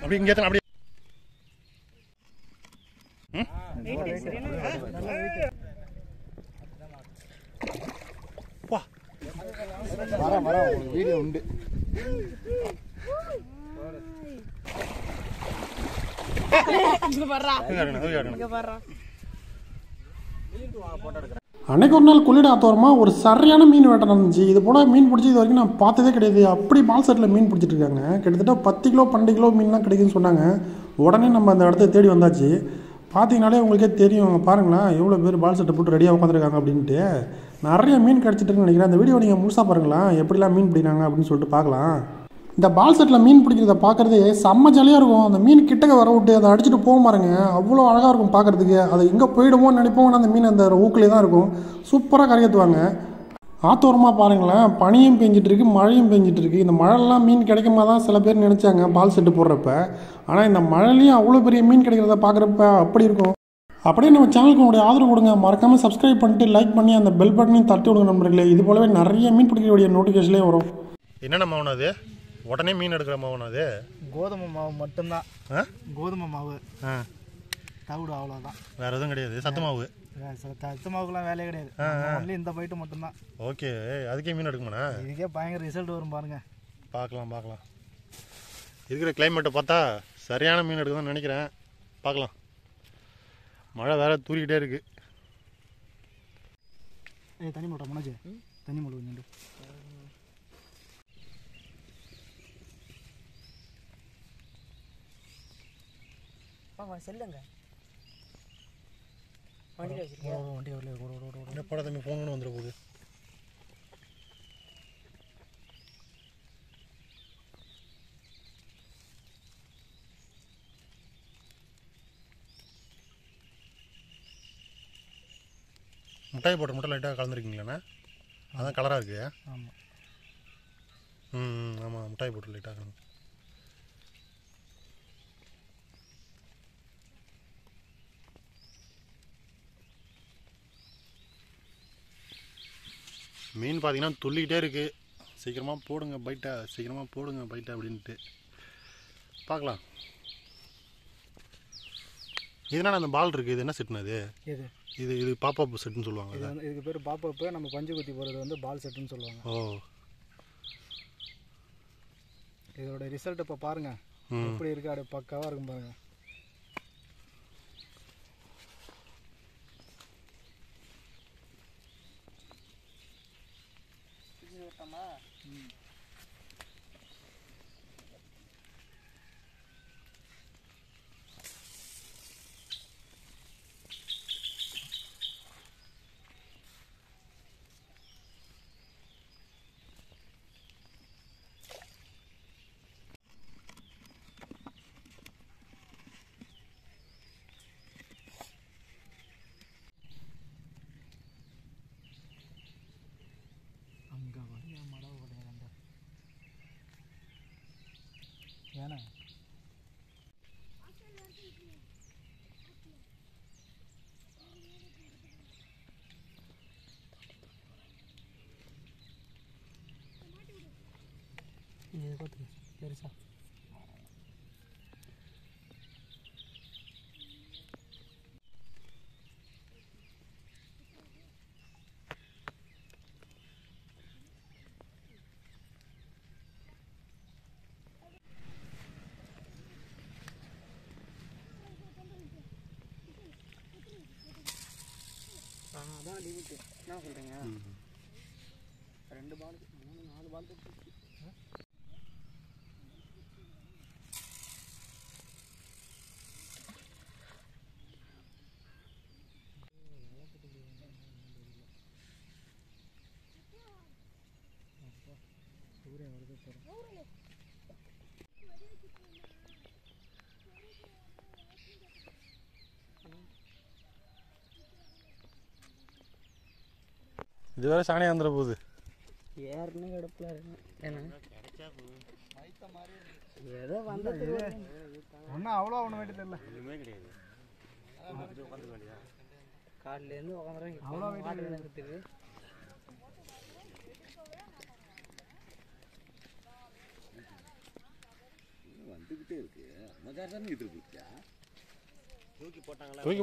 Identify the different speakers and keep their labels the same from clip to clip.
Speaker 1: அப்படி இங்கே அப்படி வீடியோ உண்டு.
Speaker 2: அன்னைக்கு ஒரு நாள் கொள்ளிட ஆத்தோரமா ஒரு சரியான மீன் வேட்டை நடந்துச்சு. இது போல மீன் பிடிச்சி இது வரைக்கும் நான் பார்த்ததே கிடையாது. அப்படி பால் செட்டில் மீன் பிடிச்சிட்டு இருக்காங்க. கிட்டத்தட்ட 10 கிலோ 12 கிலோ மீன்லாம் கிடைக்குதுன்னு சொன்னாங்க. உடனே நம்ம அந்த இடத்த தேடி வந்தாச்சு. பார்த்தீங்கனாலே உங்களுக்கே தெரியும். பாருங்களேன் எவ்வளோ பேர் பால் செட்டை போட்டு ரெடியாக உட்காந்துருக்காங்க அப்படின்ட்டு. நிறைய மீன் கிடச்சிட்டு இருக்குன்னு நினைக்கிறேன். அந்த வீடியோ நீங்கள் முழுசாக பாருங்களேன், எப்படிலாம் மீன் பிடிக்கிறாங்க அப்படின்னு சொல்லிட்டு பார்க்கலாம். இந்த பால் செட்டில் மீன் பிடிக்கிறத பார்க்குறதே செம்ம ஜாலியாக இருக்கும். அந்த மீன் கிட்டக்க வர விட்டு அதை அடிச்சுட்டு போக பாருங்க, அவ்வளோ அழகாக இருக்கும் பார்க்குறதுக்கு. அது எங்கே போயிடுவோம்னு நினைப்போம், அந்த மீன் அந்த ஊக்கிலே தான் இருக்கும். சூப்பராக கரையத்துவாங்க. ஆத்தோரமாக பாருங்களேன், பனியும் பெஞ்சிட்டு இருக்கு, மழையும் பெஞ்சிட்டு இருக்கு. இந்த மழைலாம் மீன் கிடைக்குமா தான் சில பேர் நினச்சாங்க பால் செட்டு போடுறப்ப. ஆனால் இந்த மழைலையும் அவ்வளோ பெரிய மீன் கிடைக்கிறத பார்க்குறப்ப அப்படி இருக்கும். அப்படியே நம்ம சேனலுக்கு உங்களுடைய ஆதரவு கொடுங்க. மறக்காமல் சப்ஸ்கிரைப் பண்ணிட்டு லைக் பண்ணி அந்த பெல் பட்டனையும் தட்டி விடுங்க நண்பர்களே. இது போலவே நிறைய மீன் பிடிக்கக்கூடிய நோட்டிஃபிகேஷனே வரும்.
Speaker 1: என்னென்ன மாவுனா அது? உடனே மீன் எடுக்கிற மாவுனா அது?
Speaker 3: கோதுமை மாவு மட்டும்தான். கோதுமை மாவு தவிடு, அவ்வளோதான், வேற எதுவும் கிடையாது. சத்து மாவு, சத்து மாவுக்குலாம் வேலையே கிடையாது. ஒன்லி இந்த பைட்டு மட்டும்தான்.
Speaker 1: ஓகே, அதுக்கே மீன் எடுக்குமாண்ணா?
Speaker 3: இதுக்கே பயங்கர ரிசல்ட் வரும் பாருங்க.
Speaker 1: பார்க்கலாம். இருக்கிற கிளைமேட்டை பார்த்தா சரியான மீன் எடுக்குதுன்னு நினைக்கிறேன். பார்க்கலாம். மழை வேற தூரிக்கிட்டே இருக்கு.
Speaker 3: தண்ணி மூட்டை மனோஜ், தண்ணி மூட்டை கொஞ்சம் செல்லுங்க. வண்டி
Speaker 1: எப்படா தம்பி ஃபோன் வந்துட போகுது. முட்டாய் போட்ட முட்டை லைட்டாக கலந்துருக்கீங்களாண்ணா? அதான் கலராக இருக்கு.
Speaker 3: ஆமாம்.
Speaker 1: ஆமாம், முட்டாய் போட்டு லைட்டாக கலந்து. மீன் பார்த்தீங்கன்னா துள்ளிக்கிட்டே இருக்குது. சீக்கிரமாக போடுங்க பைட்டை, சீக்கிரமாக போடுங்க பைட்டை அப்படின்ட்டு பார்க்கலாம். இதனால் அந்த பால் இருக்குது, இது என்ன செட்டுன்னு? அது இது பாப்பப் செட்டுன்னு சொல்லுவாங்க.
Speaker 3: இதுக்கு பேர் பாப்பப்பு. நம்ம பஞ்சு குத்தி போகிறது வந்து பால் செட்டுன்னு சொல்லுவாங்க.
Speaker 1: ஓ,
Speaker 3: இதோட ரிசல்ட் இப்போ பாருங்கள் எப்படி இருக்குது. அப்படியே பக்காவாக இருக்கும் பாருங்கள். ஏன்னா இது பார்த்து பெருசா அதான் லிமிட். என்ன சொல்கிறீங்க? 2 பால் 3 4 பால் சூரியன் வருது போகிறோம்.
Speaker 1: இது வேற சாணியாக வந்துட போகுது.
Speaker 3: ஏற்கனவே கிடப்பில் இருக்கு. ஏன்னா ஏதோ வந்தது ஒன்றும் அவ்வளோ ஒன்றும் வேண்டியது இல்லை. எதுவுமே கிடையாது.
Speaker 4: காலையிலேருந்து உட்காந்துறேன்.
Speaker 3: அவ்வளோ
Speaker 4: மாட்டு விளங்குறதுக்கு
Speaker 5: வந்துக்கிட்டே இருக்கு. மஜா தானே இது இருக்குச்சா?
Speaker 1: தூக்கி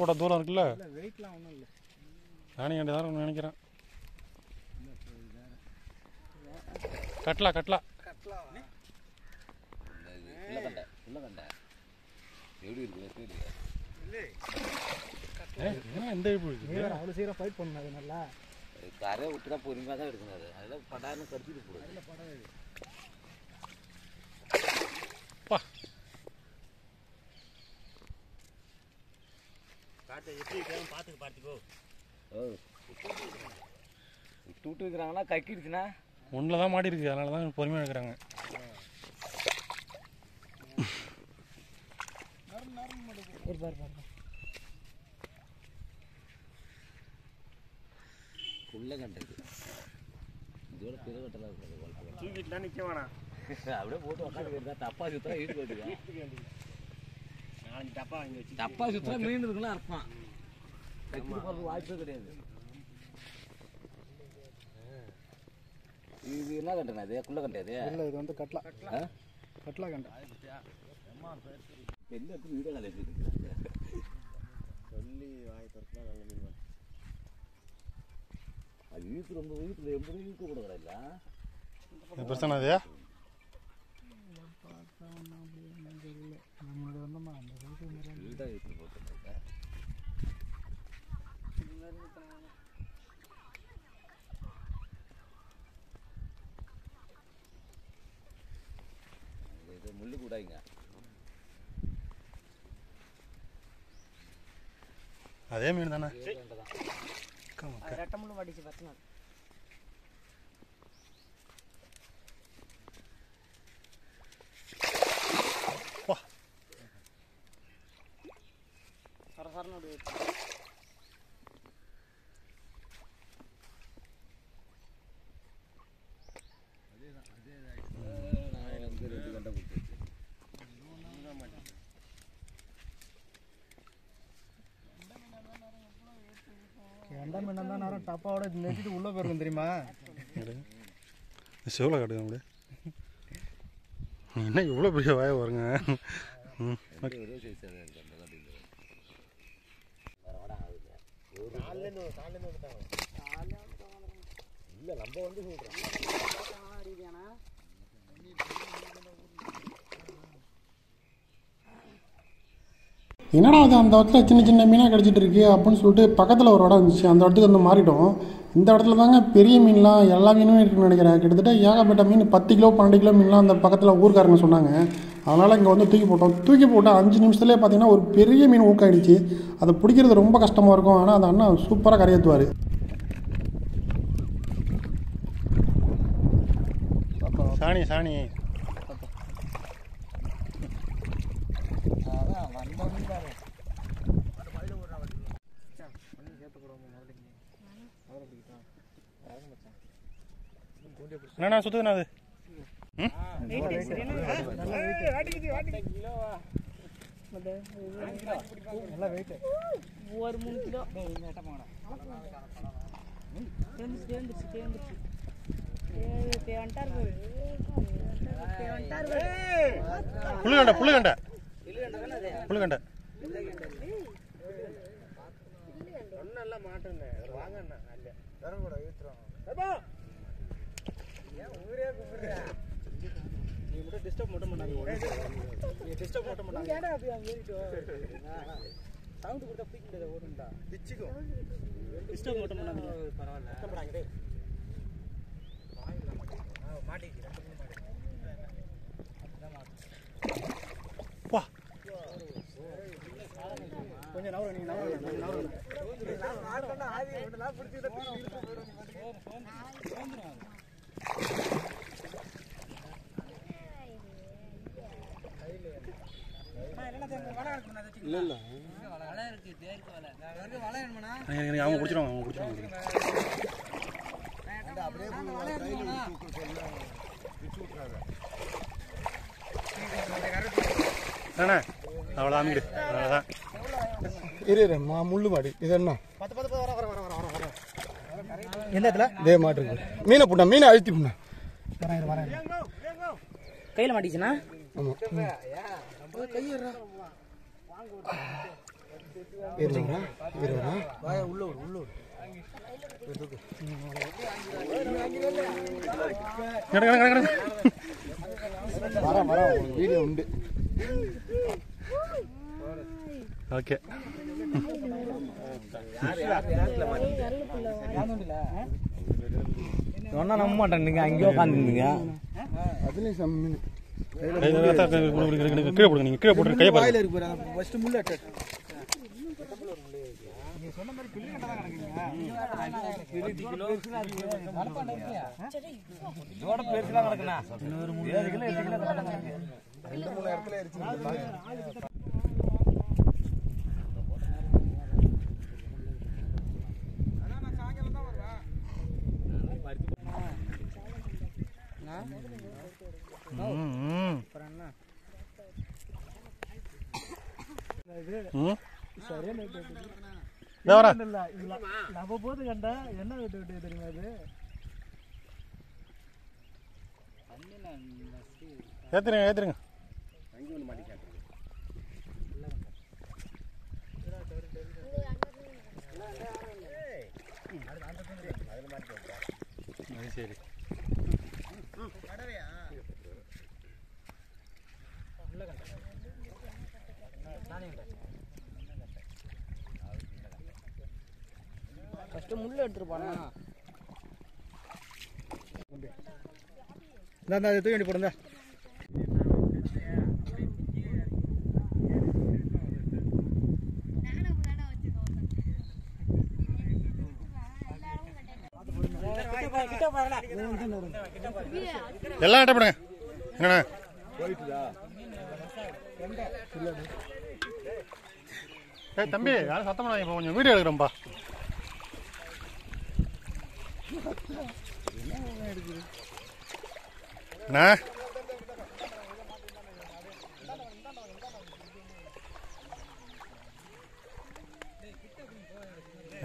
Speaker 1: போட்ட தூரம் இருக்குல்ல,
Speaker 3: வெயிட்லாம் ஒன்றும் இல்லை.
Speaker 1: நானே தான் நினைக்கிறேன். கட்டலா
Speaker 5: எப்படி இருக்கு?
Speaker 1: எந்த இழுப்பு இருக்கு?
Speaker 3: அவ்வளோ சீக்கிரம் ஃபைட் பண்ணணும். அது நல்லா
Speaker 5: கரையை விட்டு தான் பொறுமையாக தான் எடுக்கணும். அது அதெல்லாம் படாருன்னு கடிச்சிட்டு போடுது. விட்டு இருக்கிறாங்கன்னா கக்கிடுச்சுன்னா
Speaker 1: ஒன்றில் தான் மாட்டி இருக்கு, அதனால தான் பொறுமையாக எடுக்கிறாங்க.
Speaker 5: உள்ள கண்டது இதோட பிற கட்டலாம் இருக்காது.
Speaker 1: தூக்கிட்டுலாம் நிற்க வேணாம்,
Speaker 5: அப்படியே போட்டு உட்காந்து தப்பா சுத்தா ஈடு போட்டுக்கலாம். தப்பா சுத்தா மீன் இருக்குன்னு அர்த்தம். கக்கிட்டு போகிறது வாய்ப்பே கிடையாது. இது என்ன கண்டனா? இது குள்ள கண்டாது
Speaker 3: இல்லை. இது வந்து கட்லா கண்டா.
Speaker 5: எந்த இடத்துல வீடியோ கால் எடுத்துட்டு
Speaker 1: சொல்லி வாய் திறக்கலாம், நல்ல மீன்.
Speaker 5: அது இழுத்து ரொம்ப இழுத்து ரொம்ப இழுக்க கூடாது. இல்லை
Speaker 1: பிரச்சனை அது
Speaker 3: நம்மளோட வந்தோம்மா அந்த
Speaker 5: இழுதான் இழுத்து போட்டுருக்காங்க. இது முள்ளு கூடாங்க.
Speaker 1: அதே மீன் தானே.
Speaker 4: ரெட்டை முள்ளு மாட்டிச்சு பார்த்தீங்கன்னா சரசரன்னு ஒரு
Speaker 5: நான் வந்து 2 கண்டை கொடுத்துருச்சு.
Speaker 3: எந்த மீன் தான் நேரம் டப்பாவோட நெட்டிட்டு உள்ளே போயிருக்கும் தெரியுமா?
Speaker 1: செவலை காட்டுங்க அப்படியே. என்ன இவ்வளோ பெரிய வாய வருங்க.
Speaker 5: ஒரே சைஸ் தான் இருக்கு அந்த கண்டியில். இல்லை நம்ம வந்து சொல்கிறோம்.
Speaker 2: என்னடா அது அந்த இடத்துல சின்ன சின்ன மீனாக கிடச்சிட்டு இருக்கு அப்படின்னு சொல்லிட்டு பக்கத்தில் ஒரு இடம் இருந்துச்சு, அந்த இடத்துக்கு வந்து மாறிட்டோம். இந்த இடத்துல தாங்க பெரிய மீன்லாம் எல்லா மீனுமே இருக்குன்னு நினைக்கிறேன். கிட்டத்தட்ட ஏகப்பட்ட மீன் 10 கிலோ 12 கிலோ மீன்லாம் அந்த பக்கத்தில் ஊர்க்காரங்க சொன்னாங்க. அதனால் இங்கே வந்து தூக்கி போட்டு 5 நிமிஷத்துலேயே பார்த்தீங்கன்னா ஒரு பெரிய மீன் ஊக்காயிடுச்சு. அதை பிடிக்கிறது ரொம்ப கஷ்டமாக இருக்கும், ஆனால் அந்த அண்ணன் சூப்பராக கரையேற்றுவார்.
Speaker 1: சாணி என்னண்ணா சுத்துதுண்ணா அது?
Speaker 3: நல்லா வெயிட்
Speaker 4: ஒரு 3 கிலோ தேர்ந்துச்சு
Speaker 1: புழுகண்டை
Speaker 3: டிஸ்டர்ப் மட்டும் பண்ணாங்க. சவுண்ட் கொடுத்தா பிடிக்க முடியாது. ஓடுண்டா பிச்சுக்கும். டிஸ்டர்ப் மட்டும் பண்ணாங்க. பரவாயில்ல. மாட்டிக்கு கொஞ்சம் நவர நீங்க நவர
Speaker 1: அவங்க பிடிச்சிருவாங்க. அவ்வளோதான்.
Speaker 6: இரு முள்ளு மாடு இது என்ன
Speaker 3: எந்த இடத்துல
Speaker 6: இதே மாட்டு இருக்கு. மீனை போட்டா மீனை அழுத்தி போனா
Speaker 4: கையில் மாட்டிச்சுண்ணா.
Speaker 6: ஆமா வீடியோ உண்டு.
Speaker 1: ஓகே
Speaker 5: சொன்னா நம்ப மாட்டேன். நீங்க அங்கேயோ உட்காந்துருந்தீங்க.
Speaker 6: அதுலயும் செம்ம
Speaker 1: கீழே போடுங்க. நீங்க கீழே போட்டு கையை பாருங்க.
Speaker 3: இருக்கு பாரு. ஃபர்ஸ்ட் முள்ள நீங்க சொன்ன மாதிரி பிள்ளை கண்டா
Speaker 5: இதோட பெருசுலாம் கிடக்குண்ணா. 7 கிலோ 8 கிலோ கிடக்கு.
Speaker 6: 2-3 இடத்துல எரிச்சு
Speaker 3: நம்ம போது கண்டா என்ன விட்டு விட்டு தெரியுமா அது
Speaker 1: ஏத்துருங்க சரி
Speaker 4: ஃபர்ஸ்ட் முள்ளு எடுத்துட்டு போனா
Speaker 3: நான் தூக்கி வேண்டி போடுங்க.
Speaker 1: எல்லாம் கட்டப்படுங்க. என்னண்ணா தம்பி யாரும் சத்தம் பண்ணாங்க. இப்போ கொஞ்சம் வீடியோ எடுக்கிறோம்ப்பா. அண்ணா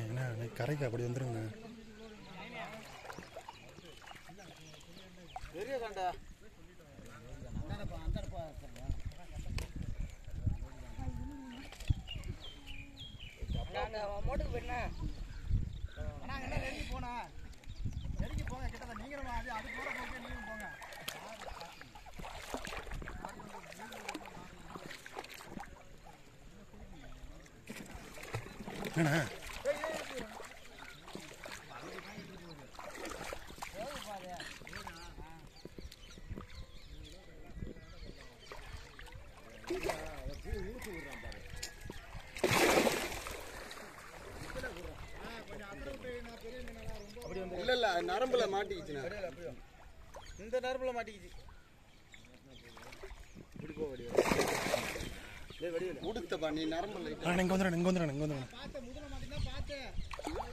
Speaker 1: என்ன கரைக்கு அப்படி வந்துருங்க.
Speaker 4: மோட்டுக்கு போயிட்டா
Speaker 3: போனா நெருங்கி போங்க. கிட்ட நீங்களும் அது போற போங்க. நீங்களும் போங்க.
Speaker 1: என்ன
Speaker 6: இல்ல நரம்புல மாட்டிக்கிச்சுனா
Speaker 3: இந்த நரம்புல மாட்டிக்கிச்சு.
Speaker 6: உடுத்தப்பா நீ நரம்புல
Speaker 1: இங்க வந்துடுறேன்.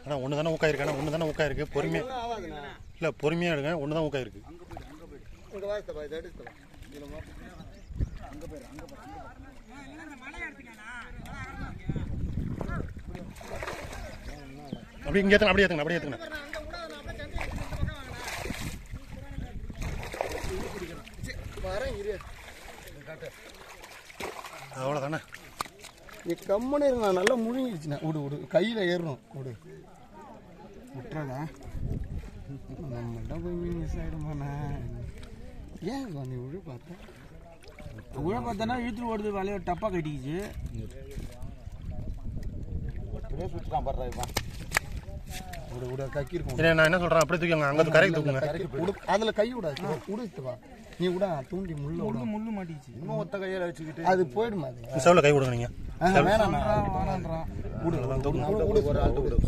Speaker 1: அண்ணா ஒன்று தானே ஊக்காயிருக்கு. பொறுமையா இல்லை பொறுமையாக எடுங்க. ஒன்று தான் ஊக்காயிருக்கு.
Speaker 6: உங்க வாய்த்தப்பா இதை எடுத்தப்பா
Speaker 1: அப்படி இங்கே ஏற்றுங்க. அவ்வளோதானே.
Speaker 6: நீ கம்மனே இருந்தா நல்லா முழுங்கிடுச்சுண்ணா. விடு கையில் ஏறணும். விட்டுறதா நம்மள்ட்ட போய் மீன் மிஸ் ஆகிடுமாண்ணா. ஏன் நீ உழு பார்த்தனா
Speaker 3: இழுத்துட்டு ஓடுது. வலைய டப்பா கட்டிக்கிச்சு.
Speaker 6: சுற்றுலாம் படுறாப்பா. கக்கி இருக்கும்.
Speaker 1: நான் என்ன சொல்கிறேன் அப்படியே தூக்கிங்க. அங்கே கரைக்கு தூக்குங்க.
Speaker 6: அதில் கை விடாது. உடுத்துப்பா நீ விட தூண்டி
Speaker 3: முள்ளு மாட்டிச்சு.
Speaker 6: இன்னும் ஒத்த கையில வச்சுக்கிட்டு அது போயிடுமா?
Speaker 1: செவ்ல கை விடுங்க. நீங்க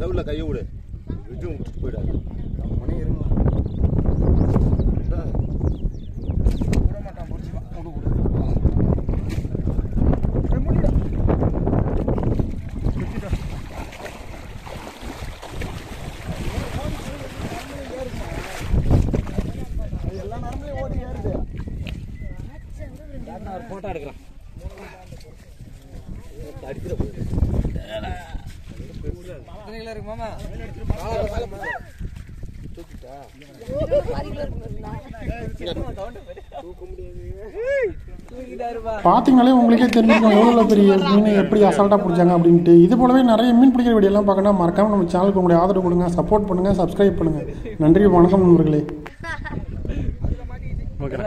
Speaker 6: செவ்ல கை விடு. போயிடாது. விட மாட்டான். எல்லா நேரமும் ஓடி ஏறுது.
Speaker 5: போட்டோ எடுக்கலாம். எத்தனை கிலோ இருக்கு மாமா?
Speaker 2: பார்த்தீங்கனாலே உங்களுக்கே தெரிஞ்சுக்கும் எவ்வளோ பெரிய மீன் எப்படி அசால்ட்டாக பிடிச்சாங்க அப்படின்ட்டு. இது போலவே நிறைய மீன் பிடிக்கிற வீடியோலாம் பார்க்கணும். மறக்காமல் நம்ம சேனலுக்கு உங்களுடைய ஆதரவு கொடுங்க, சப்போர்ட் பண்ணுங்கள், சப்ஸ்கிரைப் பண்ணுங்கள். நன்றி, வணக்கம் நண்பர்களே.
Speaker 1: ஓகே.